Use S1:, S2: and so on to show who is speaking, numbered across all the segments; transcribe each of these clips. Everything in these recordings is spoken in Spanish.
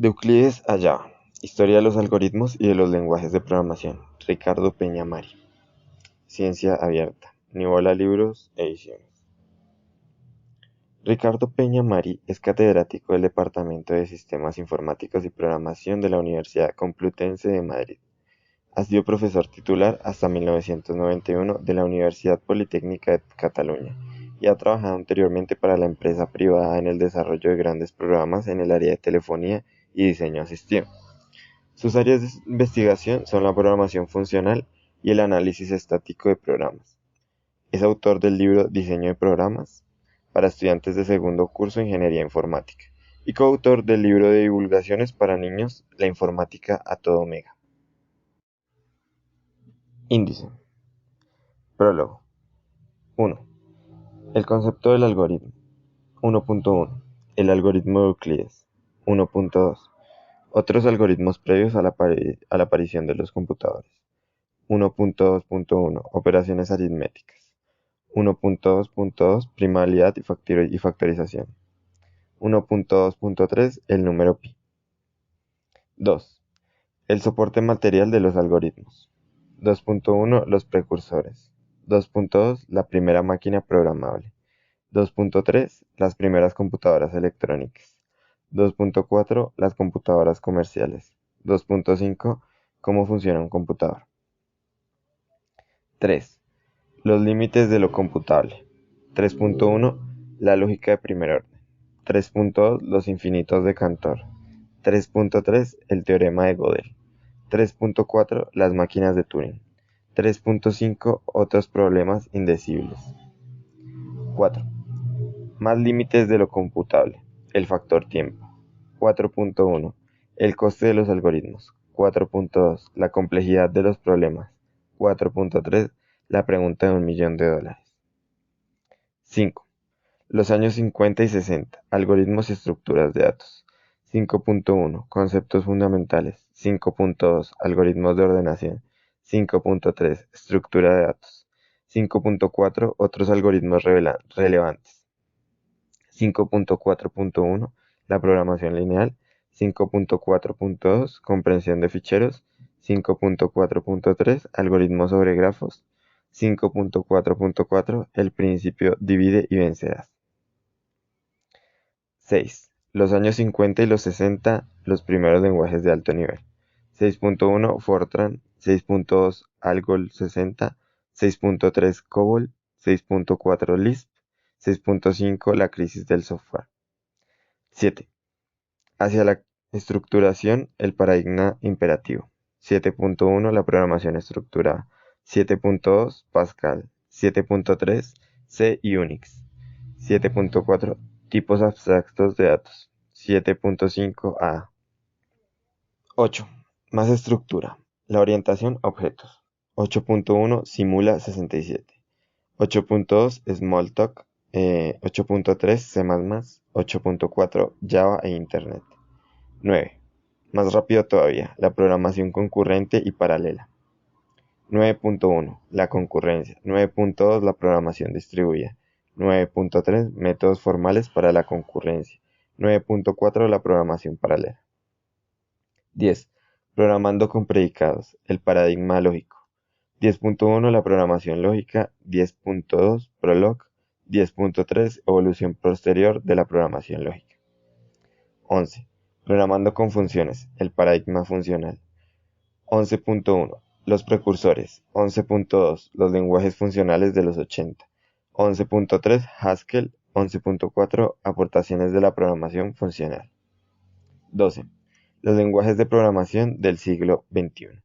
S1: De Euclides a Java. Historia de los algoritmos y de los lenguajes de programación. Ricardo Peña Mari. Ciencia abierta. Nivola Libros, ediciones. Ricardo Peña Mari es catedrático del Departamento de Sistemas Informáticos y Programación de la Universidad Complutense de Madrid. Ha sido profesor titular hasta 1991 de la Universidad Politécnica de Cataluña y ha trabajado anteriormente para la empresa privada en el desarrollo de grandes programas en el área de telefonía y diseño asistido. Sus áreas de investigación son la programación funcional y el análisis estático de programas. Es autor del libro Diseño de programas para estudiantes de segundo curso de Ingeniería Informática y coautor del libro de divulgaciones para niños La informática a todo mega. Índice. Prólogo. 1. El concepto del algoritmo. 1.1. El algoritmo de Euclides. 1.2. Otros algoritmos previos a la aparición de los computadores. 1.2.1 Operaciones aritméticas. 1.2.2 Primalidad y factorización. 1.2.3 El número pi. 2. El soporte material de los algoritmos. 2.1 Los precursores. 2.2 La primera máquina programable. 2.3 Las primeras computadoras electrónicas. 2.4 Las computadoras comerciales. 2.5 Cómo funciona un computador. 3. Los límites de lo computable. 3.1 La lógica de primer orden. 3.2 Los infinitos de Cantor. 3.3 El teorema de Gödel. 3.4 Las máquinas de Turing. 3.5 Otros problemas indecibles. 4. Más límites de lo computable. El factor tiempo. 4.1 El coste de los algoritmos. 4.2 La complejidad de los problemas. 4.3 La pregunta de $1.000.000. 5. Los años 50 y 60. Algoritmos y estructuras de datos. 5.1 Conceptos fundamentales. 5.2 Algoritmos de ordenación. 5.3 Estructura de datos. 5.4 Otros algoritmos relevantes. 5.4.1 La programación lineal. 5.4.2 Comprensión de ficheros. 5.4.3 Algoritmos sobre grafos. 5.4.4 El principio divide y vencerás. 6. Los años 50 y los 60, los primeros lenguajes de alto nivel. 6.1 Fortran, 6.2 Algol 60, 6.3 COBOL, 6.4 Lisp, 6.5 La crisis del software. 7. Hacia la estructuración, el paradigma imperativo. 7.1 La programación estructurada. 7.2 Pascal. 7.3 C y Unix. 7.4 Tipos abstractos de datos. 7.5 A. 8. Más estructura. La orientación a objetos. 8.1 Simula 67. 8.2 Smalltalk. 8.3 C++. 8.4 Java e Internet. 9. Más rápido todavía, la programación concurrente y paralela. 9.1 La concurrencia. 9.2 La programación distribuida. 9.3 Métodos formales para la concurrencia. 9.4 La programación paralela. 10. Programando con predicados. El paradigma lógico. 10.1 La programación lógica. 10.2 Prolog. 10.3 Evolución posterior de la programación lógica. 11. Programando con funciones. El paradigma funcional. 11.1 Los precursores. 11.2 Los lenguajes funcionales de los 80. 11.3 Haskell. 11.4 Aportaciones de la programación funcional. 12. Los lenguajes de programación del siglo XXI.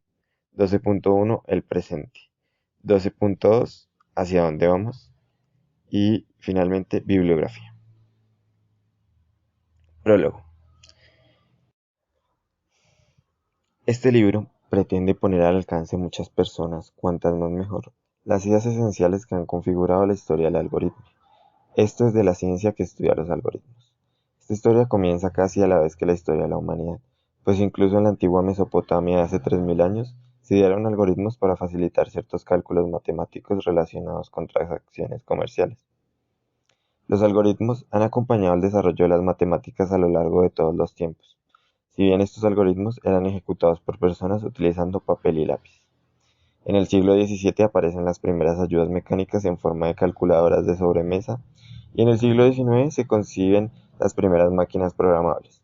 S1: 12.1 El presente. 12.2 Hacia dónde vamos. Y finalmente bibliografía. Prólogo. Este libro pretende poner al alcance de muchas personas, cuantas más mejor, las ideas esenciales que han configurado la historia del algoritmo. Esto es de la ciencia que estudia los algoritmos. Esta historia comienza casi a la vez que la historia de la humanidad, pues incluso en la antigua Mesopotamia de hace 3000 años se idearon algoritmos para facilitar ciertos cálculos matemáticos relacionados con transacciones comerciales. Los algoritmos han acompañado el desarrollo de las matemáticas a lo largo de todos los tiempos. si bien estos algoritmos eran ejecutados por personas utilizando papel y lápiz. En el siglo XVII aparecen las primeras ayudas mecánicas en forma de calculadoras de sobremesa y en el siglo XIX se conciben las primeras máquinas programables.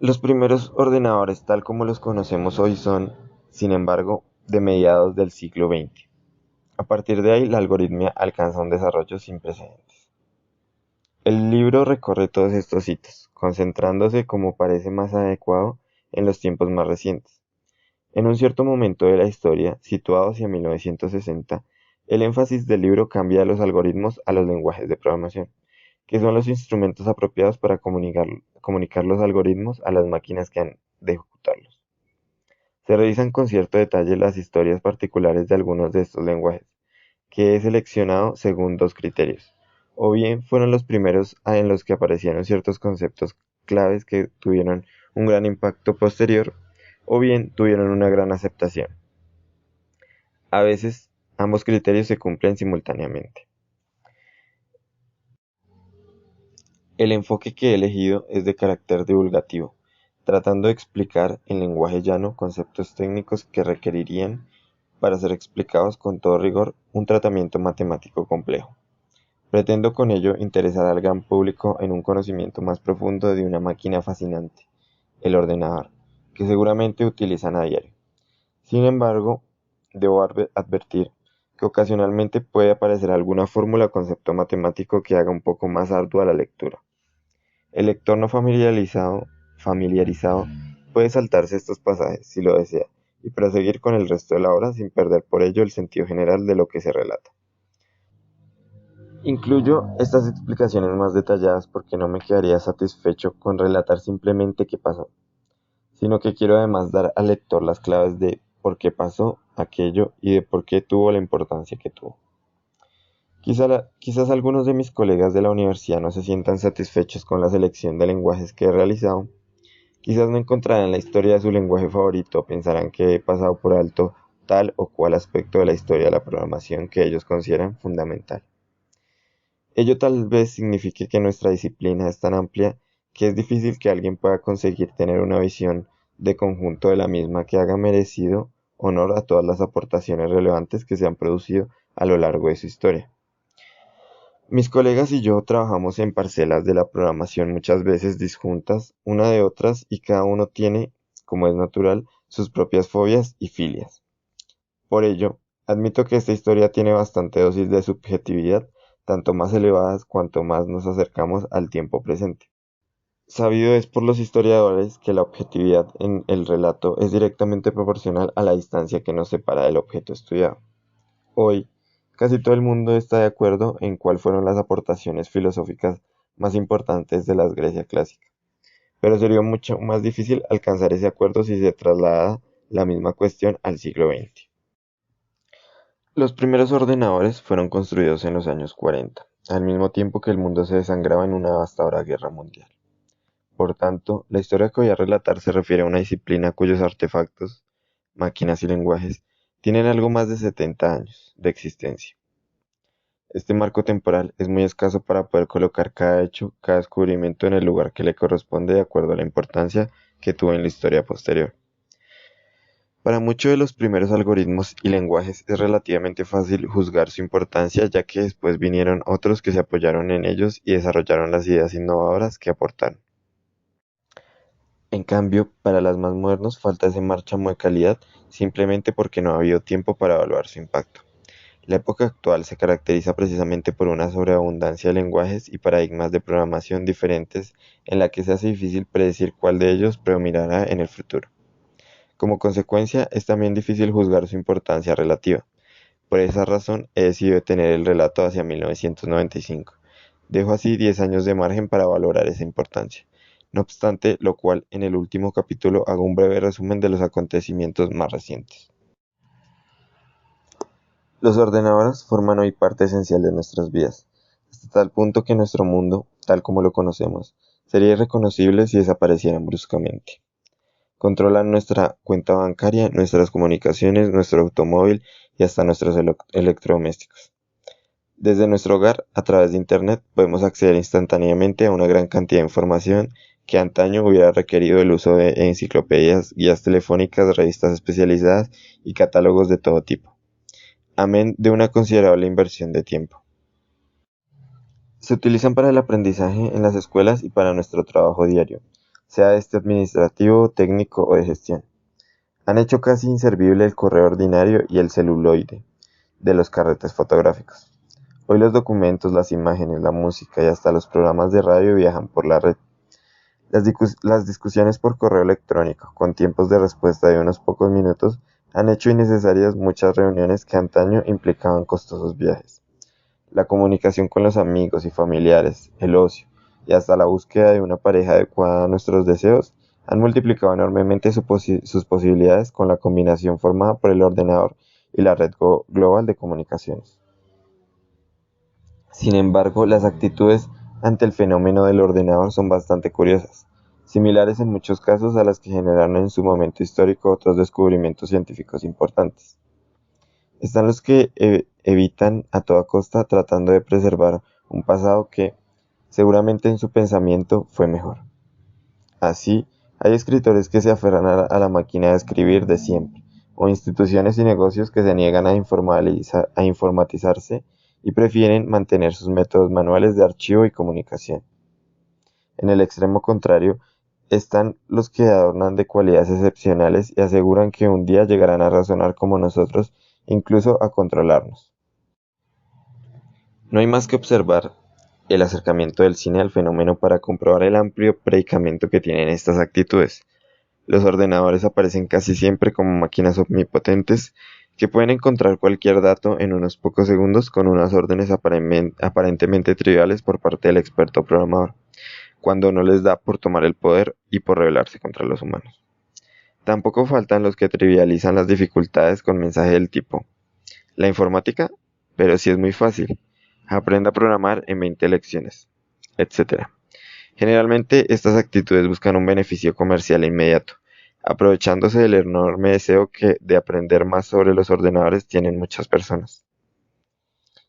S1: Los primeros ordenadores tal como los conocemos hoy son, sin embargo, de mediados del siglo XX. A partir de ahí, la algoritmia alcanza un desarrollo sin precedentes. El libro recorre todos estos hitos, concentrándose como parece más adecuado en los tiempos más recientes. En un cierto momento de la historia, situado hacia 1960, el énfasis del libro cambia de los algoritmos a los lenguajes de programación, que son los instrumentos apropiados para comunicar los algoritmos a las máquinas que han de ejecutarlos. Se revisan con cierto detalle las historias particulares de algunos de estos lenguajes, que he seleccionado según dos criterios. O bien fueron los primeros en los que aparecieron ciertos conceptos claves que tuvieron un gran impacto posterior, o bien tuvieron una gran aceptación. A veces, ambos criterios se cumplen simultáneamente. El enfoque que he elegido es de carácter divulgativo, tratando de explicar en lenguaje llano conceptos técnicos que requerirían, para ser explicados con todo rigor, un tratamiento matemático complejo. Pretendo con ello interesar al gran público en un conocimiento más profundo de una máquina fascinante, el ordenador, que seguramente utilizan a diario. Sin embargo, debo advertir que ocasionalmente puede aparecer alguna fórmula o concepto matemático que haga un poco más ardua la lectura. El lector no familiarizado puede saltarse estos pasajes si lo desea y proseguir con el resto de la obra sin perder por ello el sentido general de lo que se relata. Incluyo estas explicaciones más detalladas porque no me quedaría satisfecho con relatar simplemente qué pasó, sino que quiero además dar al lector las claves de por qué pasó aquello y de por qué tuvo la importancia que tuvo. Quizás algunos de mis colegas de la universidad no se sientan satisfechos con la selección de lenguajes que he realizado. Quizás no encontrarán la historia de su lenguaje favorito o pensarán que he pasado por alto tal o cual aspecto de la historia de la programación que ellos consideran fundamental. Ello tal vez signifique que nuestra disciplina es tan amplia que es difícil que alguien pueda conseguir tener una visión de conjunto de la misma que haga merecido honor a todas las aportaciones relevantes que se han producido a lo largo de su historia. Mis colegas y yo trabajamos en parcelas de la programación muchas veces disjuntas una de otras y cada uno tiene, como es natural, sus propias fobias y filias. Por ello, admito que esta historia tiene bastante dosis de subjetividad, tanto más elevadas cuanto más nos acercamos al tiempo presente. Sabido es por los historiadores que la objetividad en el relato es directamente proporcional a la distancia que nos separa del objeto estudiado. Hoy, casi todo el mundo está de acuerdo en cuáles fueron las aportaciones filosóficas más importantes de la Grecia clásica, pero sería mucho más difícil alcanzar ese acuerdo si se traslada la misma cuestión al siglo XX. Los primeros ordenadores fueron construidos en los años 40, al mismo tiempo que el mundo se desangraba en una devastadora guerra mundial. Por tanto, la historia que voy a relatar se refiere a una disciplina cuyos artefactos, máquinas y lenguajes tienen algo más de 70 años de existencia. Este marco temporal es muy escaso para poder colocar cada hecho, cada descubrimiento en el lugar que le corresponde de acuerdo a la importancia que tuvo en la historia posterior. Para muchos de los primeros algoritmos y lenguajes es relativamente fácil juzgar su importancia, ya que después vinieron otros que se apoyaron en ellos y desarrollaron las ideas innovadoras que aportaron. En cambio, para los más modernos falta ese marchamo de calidad simplemente porque no ha habido tiempo para evaluar su impacto. La época actual se caracteriza precisamente por una sobreabundancia de lenguajes y paradigmas de programación diferentes en la que se hace difícil predecir cuál de ellos predominará en el futuro. Como consecuencia, es también difícil juzgar su importancia relativa. Por esa razón, he decidido detener el relato hacia 1995. Dejo así 10 años de margen para valorar esa importancia. No obstante, lo cual en el último capítulo hago un breve resumen de los acontecimientos más recientes. Los ordenadores forman hoy parte esencial de nuestras vidas, hasta tal punto que nuestro mundo, tal como lo conocemos, sería irreconocible si desaparecieran bruscamente. Controlan nuestra cuenta bancaria, nuestras comunicaciones, nuestro automóvil y hasta nuestros electrodomésticos. Desde nuestro hogar, a través de Internet, podemos acceder instantáneamente a una gran cantidad de información que antaño hubiera requerido el uso de enciclopedias, guías telefónicas, revistas especializadas y catálogos de todo tipo, amén de una considerable inversión de tiempo. Se utilizan para el aprendizaje en las escuelas y para nuestro trabajo diario, sea este administrativo, técnico o de gestión. Han hecho casi inservible el correo ordinario y el celuloide de los carretes fotográficos. Hoy los documentos, las imágenes, la música y hasta los programas de radio viajan por la red. Las discusiones por correo electrónico, con tiempos de respuesta de unos pocos minutos, han hecho innecesarias muchas reuniones que antaño implicaban costosos viajes. La comunicación con los amigos y familiares, el ocio y hasta la búsqueda de una pareja adecuada a nuestros deseos han multiplicado enormemente sus posibilidades con la combinación formada por el ordenador y la red global de comunicaciones. Sin embargo, las actitudes ante el fenómeno del ordenador son bastante curiosas, similares en muchos casos a las que generaron en su momento histórico otros descubrimientos científicos importantes. Están los que evitan a toda costa tratando de preservar un pasado que, seguramente en su pensamiento, fue mejor. Así, hay escritores que se aferran a la máquina de escribir de siempre, o instituciones y negocios que se niegan a informatizarse y prefieren mantener sus métodos manuales de archivo y comunicación. En el extremo contrario, están los que adornan de cualidades excepcionales y aseguran que un día llegarán a razonar como nosotros, incluso a controlarnos. No hay más que observar el acercamiento del cine al fenómeno para comprobar el amplio predicamento que tienen estas actitudes. Los ordenadores aparecen casi siempre como máquinas omnipotentes que pueden encontrar cualquier dato en unos pocos segundos con unas órdenes aparentemente triviales por parte del experto programador, cuando no les da por tomar el poder y por rebelarse contra los humanos. Tampoco faltan los que trivializan las dificultades con mensaje del tipo: ¿la informática? Pero sí es muy fácil. Aprenda a programar en 20 lecciones, etc. Generalmente estas actitudes buscan un beneficio comercial inmediato, aprovechándose del enorme deseo de aprender más sobre los ordenadores tienen muchas personas.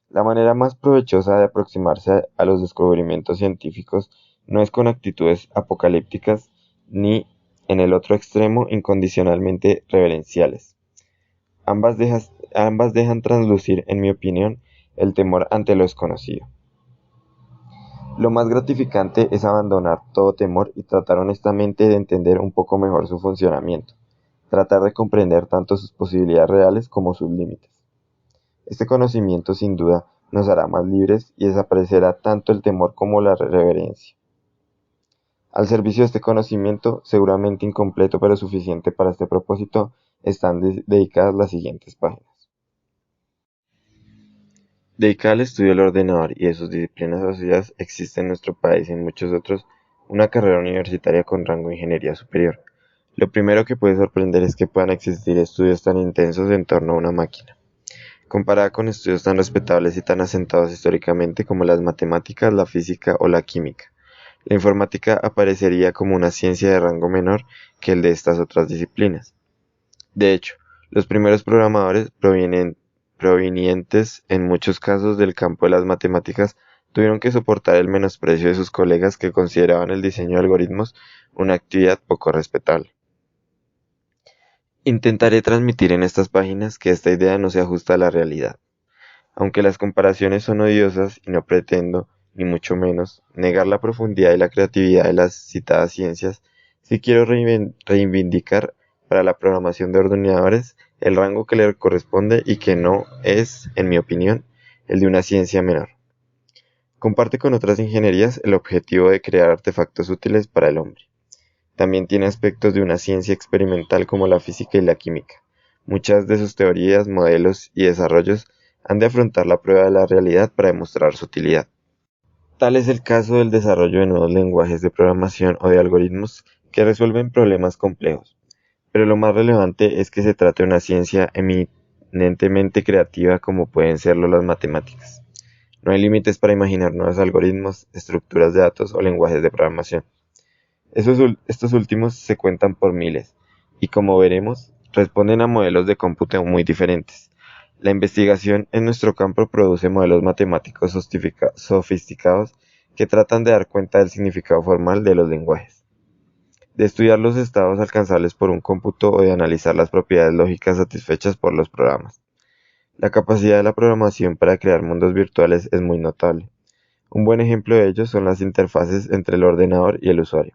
S1: La manera más provechosa de aproximarse a los descubrimientos científicos no es con actitudes apocalípticas ni, en el otro extremo, incondicionalmente reverenciales. Ambas dejan traslucir, en mi opinión, el temor ante lo desconocido. Lo más gratificante es abandonar todo temor y tratar honestamente de entender un poco mejor su funcionamiento, tratar de comprender tanto sus posibilidades reales como sus límites. Este conocimiento sin duda nos hará más libres y desaparecerá tanto el temor como la reverencia. Al servicio de este conocimiento, seguramente incompleto pero suficiente para este propósito, están dedicadas las siguientes páginas. Dedicada al estudio del ordenador y de sus disciplinas asociadas, existe en nuestro país y en muchos otros una carrera universitaria con rango de ingeniería superior. Lo primero que puede sorprender es que puedan existir estudios tan intensos en torno a una máquina, comparada con estudios tan respetables y tan asentados históricamente como las matemáticas, la física o la química. La informática aparecería como una ciencia de rango menor que el de estas otras disciplinas. De hecho, los primeros programadores provenientes en muchos casos del campo de las matemáticas tuvieron que soportar el menosprecio de sus colegas que consideraban el diseño de algoritmos una actividad poco respetable. Intentaré transmitir en estas páginas que esta idea no se ajusta a la realidad. Aunque las comparaciones son odiosas y no pretendo, ni mucho menos, negar la profundidad y la creatividad de las citadas ciencias, sí quiero reivindicar para la programación de ordenadores el rango que le corresponde y que no es, en mi opinión, el de una ciencia menor. Comparte con otras ingenierías el objetivo de crear artefactos útiles para el hombre. También tiene aspectos de una ciencia experimental como la física y la química. Muchas de sus teorías, modelos y desarrollos han de afrontar la prueba de la realidad para demostrar su utilidad. Tal es el caso del desarrollo de nuevos lenguajes de programación o de algoritmos que resuelven problemas complejos. Pero lo más relevante es que se trata de una ciencia eminentemente creativa como pueden serlo las matemáticas. No hay límites para imaginar nuevos algoritmos, estructuras de datos o lenguajes de programación. Estos últimos se cuentan por miles y, como veremos, responden a modelos de cómputo muy diferentes. La investigación en nuestro campo produce modelos matemáticos sofisticados que tratan de dar cuenta del significado formal de los lenguajes, de estudiar los estados alcanzables por un cómputo o de analizar las propiedades lógicas satisfechas por los programas. La capacidad de la programación para crear mundos virtuales es muy notable. Un buen ejemplo de ello son las interfaces entre el ordenador y el usuario.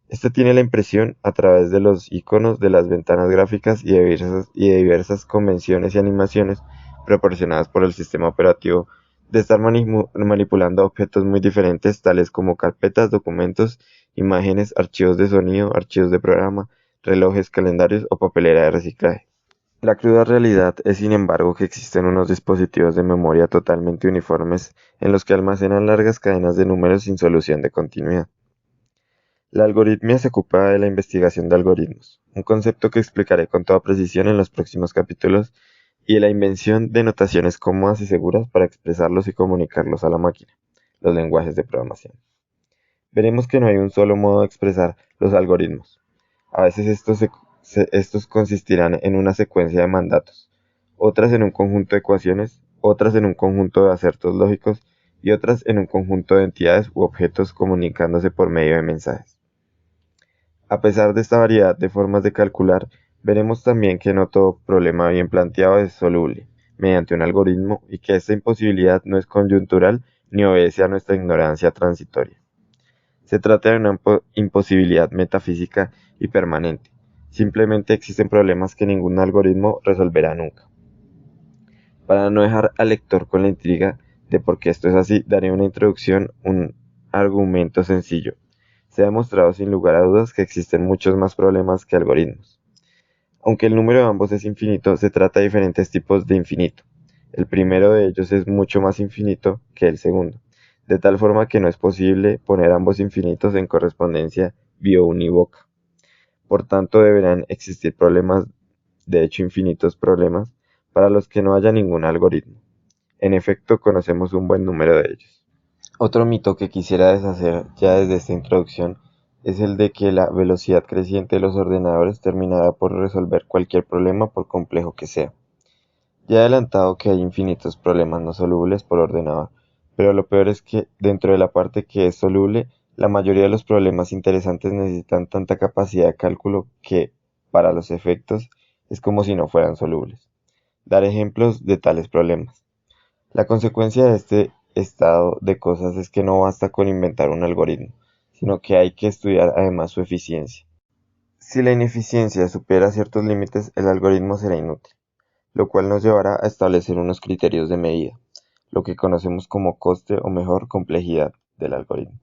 S1: Este tiene la impresión, a través de los iconos de las ventanas gráficas y de diversas convenciones y animaciones proporcionadas por el sistema operativo, de estar manipulando objetos muy diferentes tales como carpetas, documentos, imágenes, archivos de sonido, archivos de programa, relojes, calendarios o papelera de reciclaje. La cruda realidad es, sin embargo, que existen unos dispositivos de memoria totalmente uniformes en los que almacenan largas cadenas de números sin solución de continuidad. La algoritmia se ocupa de la investigación de algoritmos, un concepto que explicaré con toda precisión en los próximos capítulos, y de la invención de notaciones cómodas y seguras para expresarlos y comunicarlos a la máquina, los lenguajes de programación. Veremos que no hay un solo modo de expresar los algoritmos. A veces estos consistirán en una secuencia de mandatos, otras en un conjunto de ecuaciones, otras en un conjunto de acertos lógicos y otras en un conjunto de entidades u objetos comunicándose por medio de mensajes. A pesar de esta variedad de formas de calcular, veremos también que no todo problema bien planteado es soluble mediante un algoritmo y que esta imposibilidad no es coyuntural ni obedece a nuestra ignorancia transitoria. Se trata de una imposibilidad metafísica y permanente. Simplemente existen problemas que ningún algoritmo resolverá nunca. Para no dejar al lector con la intriga de por qué esto es así, daré una introducción, un argumento sencillo. Se ha demostrado sin lugar a dudas que existen muchos más problemas que algoritmos. Aunque el número de ambos es infinito, se trata de diferentes tipos de infinito. El primero de ellos es mucho más infinito que el segundo, de tal forma que no es posible poner ambos infinitos en correspondencia biunívoca. Por tanto, deberán existir problemas, de hecho infinitos problemas, para los que no haya ningún algoritmo. En efecto, conocemos un buen número de ellos. Otro mito que quisiera deshacer ya desde esta introducción es el de que la velocidad creciente de los ordenadores terminará por resolver cualquier problema por complejo que sea. Ya he adelantado que hay infinitos problemas no solubles por ordenador, pero lo peor es que dentro de la parte que es soluble, la mayoría de los problemas interesantes necesitan tanta capacidad de cálculo que, para los efectos, es como si no fueran solubles. Dar ejemplos de tales problemas. La consecuencia de este estado de cosas es que no basta con inventar un algoritmo, sino que hay que estudiar además su eficiencia. Si la ineficiencia supera ciertos límites, el algoritmo será inútil, lo cual nos llevará a establecer unos criterios de medida, lo que conocemos como coste o mejor complejidad del algoritmo,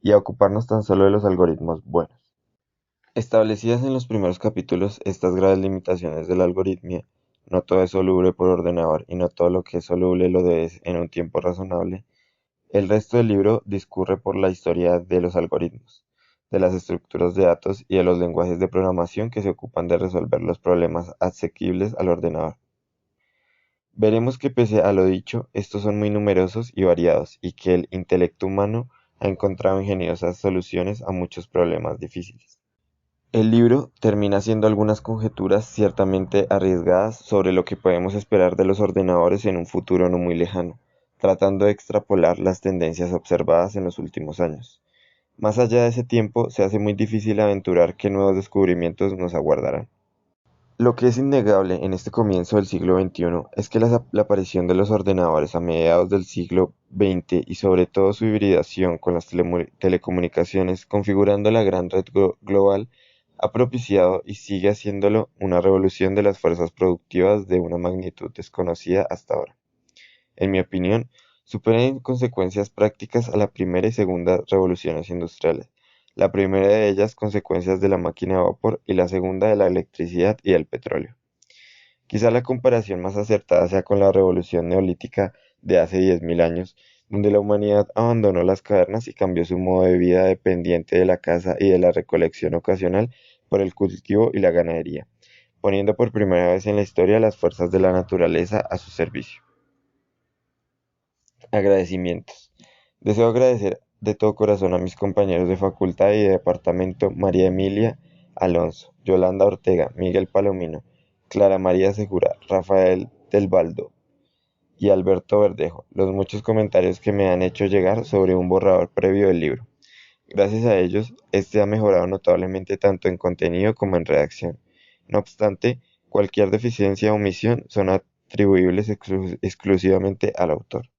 S1: y a ocuparnos tan solo de los algoritmos buenos. Establecidas en los primeros capítulos, estas graves limitaciones de la algoritmia, no todo es soluble por ordenador y no todo lo que es soluble lo es en un tiempo razonable, el resto del libro discurre por la historia de los algoritmos, de las estructuras de datos y de los lenguajes de programación que se ocupan de resolver los problemas asequibles al ordenador. Veremos que pese a lo dicho, estos son muy numerosos y variados y que el intelecto humano ha encontrado ingeniosas soluciones a muchos problemas difíciles. El libro termina haciendo algunas conjeturas ciertamente arriesgadas sobre lo que podemos esperar de los ordenadores en un futuro no muy lejano, tratando de extrapolar las tendencias observadas en los últimos años. Más allá de ese tiempo, se hace muy difícil aventurar qué nuevos descubrimientos nos aguardarán. Lo que es innegable en este comienzo del siglo XXI es que la aparición de los ordenadores a mediados del siglo XX y sobre todo su hibridación con las telecomunicaciones configurando la gran red global ha propiciado y sigue haciéndolo una revolución de las fuerzas productivas de una magnitud desconocida hasta ahora. En mi opinión, supera en consecuencias prácticas a la primera y segunda revoluciones industriales. La primera de ellas consecuencias de la máquina de vapor y la segunda de la electricidad y del petróleo. Quizá la comparación más acertada sea con la revolución neolítica de hace 10.000 años, donde la humanidad abandonó las cavernas y cambió su modo de vida dependiente de la caza y de la recolección ocasional por el cultivo y la ganadería, poniendo por primera vez en la historia las fuerzas de la naturaleza a su servicio. Agradecimientos. Deseo agradecer de todo corazón a mis compañeros de facultad y de departamento María Emilia Alonso, Yolanda Ortega, Miguel Palomino, Clara María Segura, Rafael del Baldo y Alberto Verdejo los muchos comentarios que me han hecho llegar sobre un borrador previo del libro. Gracias a ellos, este ha mejorado notablemente tanto en contenido como en redacción. No obstante, cualquier deficiencia o omisión son atribuibles exclusivamente al autor.